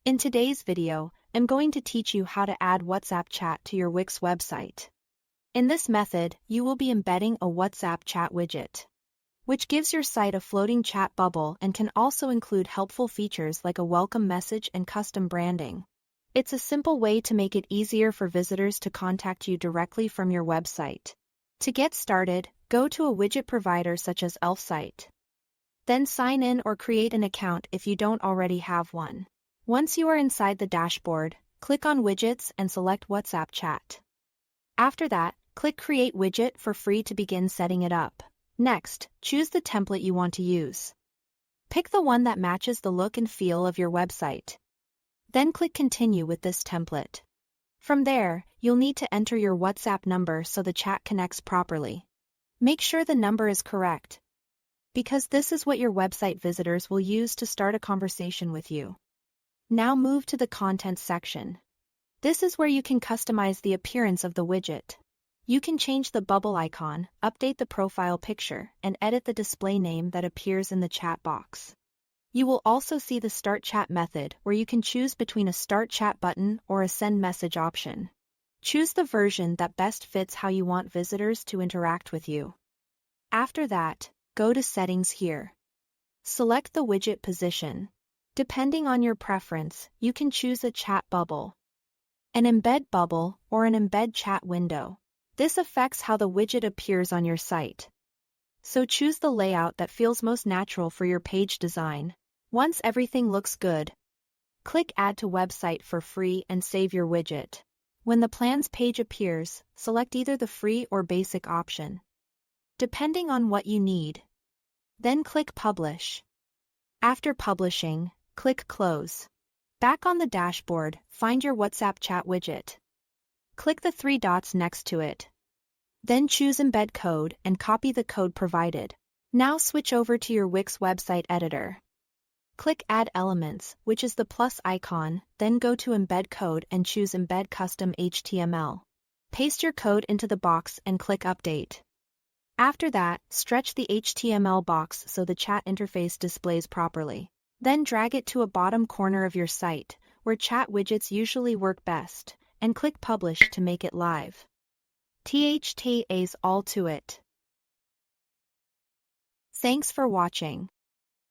In today's video, I'm going to teach you how to add WhatsApp chat to your Wix website. In this method, you will be embedding a WhatsApp chat widget, which gives your site a floating chat bubble and can also include helpful features like a welcome message and custom branding. It's a simple way to make it easier for visitors to contact you directly from your website. To get started, go to a widget provider such as Elfsight. Then sign in or create an account if you don't already have one. Once you are inside the dashboard, click on Widgets and select WhatsApp Chat. After that, click Create Widget for free to begin setting it up. Next, choose the template you want to use. Pick the one that matches the look and feel of your website. Then click Continue with this template. From there, you'll need to enter your WhatsApp number so the chat connects properly. Make sure the number is correct, because this is what your website visitors will use to start a conversation with you. Now move to the Content section. This is where you can customize the appearance of the widget. You can change the bubble icon, update the profile picture, and edit the display name that appears in the chat box. You will also see the Start Chat method where you can choose between a Start Chat button or a Send Message option. Choose the version that best fits how you want visitors to interact with you. After that, go to Settings here. Select the widget position. Depending on your preference, you can choose a chat bubble, an embed bubble, or an embed chat window. This affects how the widget appears on your site. So choose the layout that feels most natural for your page design. Once everything looks good, click Add to Website for free and save your widget. When the Plans page appears, select either the free or basic option, depending on what you need. Then click Publish. After publishing, click Close. Back on the dashboard, find your WhatsApp chat widget. Click the three dots next to it. Then choose Embed Code and copy the code provided. Now switch over to your Wix website editor. Click Add Elements, which is the plus icon, then go to Embed Code and choose Embed Custom HTML. Paste your code into the box and click Update. After that, stretch the HTML box so the chat interface displays properly. Then drag it to a bottom corner of your site, where chat widgets usually work best, and click Publish to make it live. THTA's all to it. Thanks for watching.